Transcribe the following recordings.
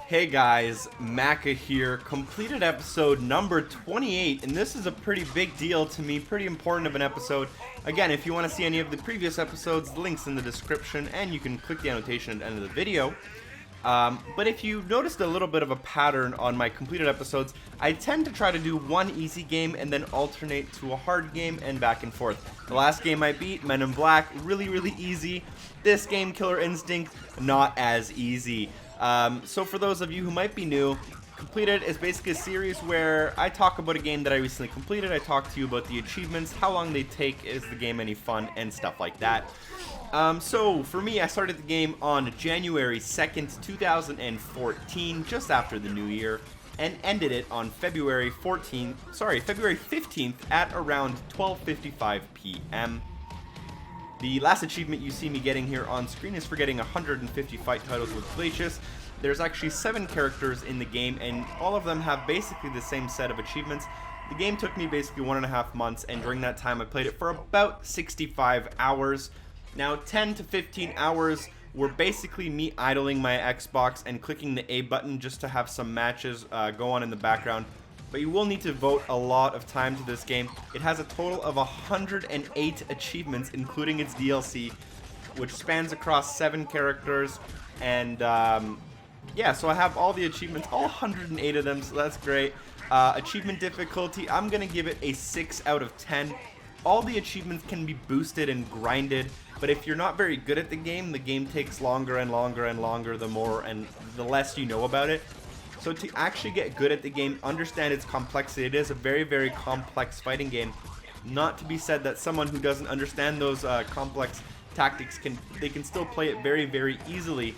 Hey guys, Maka here, completed episode number 28, and this is a pretty big deal to me, pretty important of an episode. Again, if you want to see any of the previous episodes, the link's in the description, and you can click the annotation at the end of the video. But if you noticed a little bit of a pattern on my completed episodes, I tend to try to do one easy game and then alternate to a hard game and back and forth. The last game I beat, Men in Black, really easy. This game, Killer Instinct, not as easy. So for those of you who might be new, Completed is basically a series where I talk about a game that I recently completed, I talk to you about the achievements, how long they take, is the game any fun, and stuff like that. So for me, I started the game on January 2nd, 2014, just after the new year, and ended it on February 15th at around 12:55 p.m. The last achievement you see me getting here on screen is for getting 150 fight titles with Glacius. There's actually 7 characters in the game, and all of them have basically the same set of achievements. The game took me basically 1.5 months, and during that time I played it for about 65 hours. Now 10 to 15 hours were basically me idling my Xbox and clicking the A button just to have some matches go on in the background. But you will need to devote a lot of time to this game. It has a total of 108 achievements, including its DLC, which spans across 7 characters. And yeah, so I have all the achievements, all 108 of them, so that's great. Achievement difficulty, I'm going to give it a 6 out of 10. All the achievements can be boosted and grinded, but if you're not very good at the game takes longer and longer and longer the more and the less you know about it. So to actually get good at the game, understand its complexity, it is a very complex fighting game. Not to be said that someone who doesn't understand those complex tactics can still play it very easily.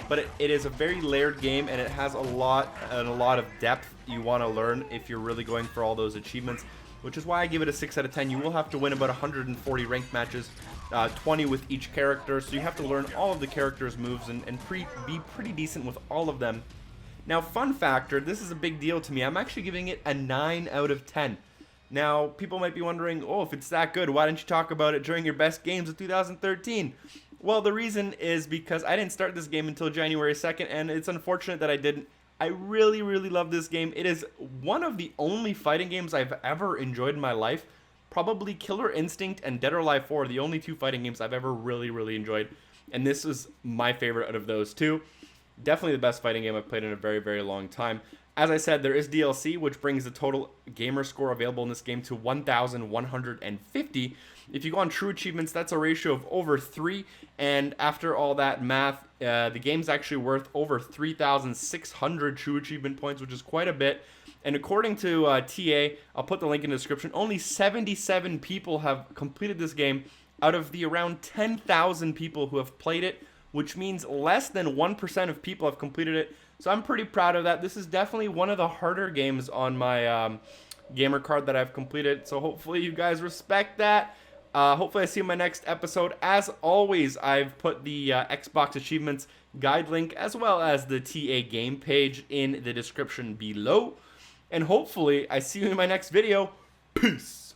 But it is a very layered game, and it has a lot of depth you want to learn if you're really going for all those achievements, which is why I give it a 6 out of 10. You will have to win about 140 ranked matches, 20 with each character, so you have to learn all of the characters' moves and be pretty decent with all of them. Now, fun factor, this is a big deal to me. I'm actually giving it a 9 out of 10. Now, people might be wondering, oh, if it's that good, why didn't you talk about it during your best games of 2013? Well, the reason is because I didn't start this game until January 2nd, and it's unfortunate that I didn't. I really love this game. It is one of the only fighting games I've ever enjoyed in my life. Probably Killer Instinct and Dead or Alive 4 are the only 2 fighting games I've ever really enjoyed, and this was my favorite out of those 2. Definitely the best fighting game I've played in a very long time. As I said, there is DLC, which brings the total gamer score available in this game to 1,150. If you go on true achievements, that's a ratio of over 3, and after all that math, the game's actually worth over 3,600 true achievement points, which is quite a bit. And according to TA, I'll put the link in the description, only 77 people have completed this game out of the around 10,000 people who have played it, which means less than 1% of people have completed it. So I'm pretty proud of that. This is definitely one of the harder games on my gamer card that I've completed. So hopefully you guys respect that. Hopefully I see you in my next episode. As always, I've put the Xbox Achievements Guide link as well as the TA game page in the description below. And hopefully I see you in my next video. Peace.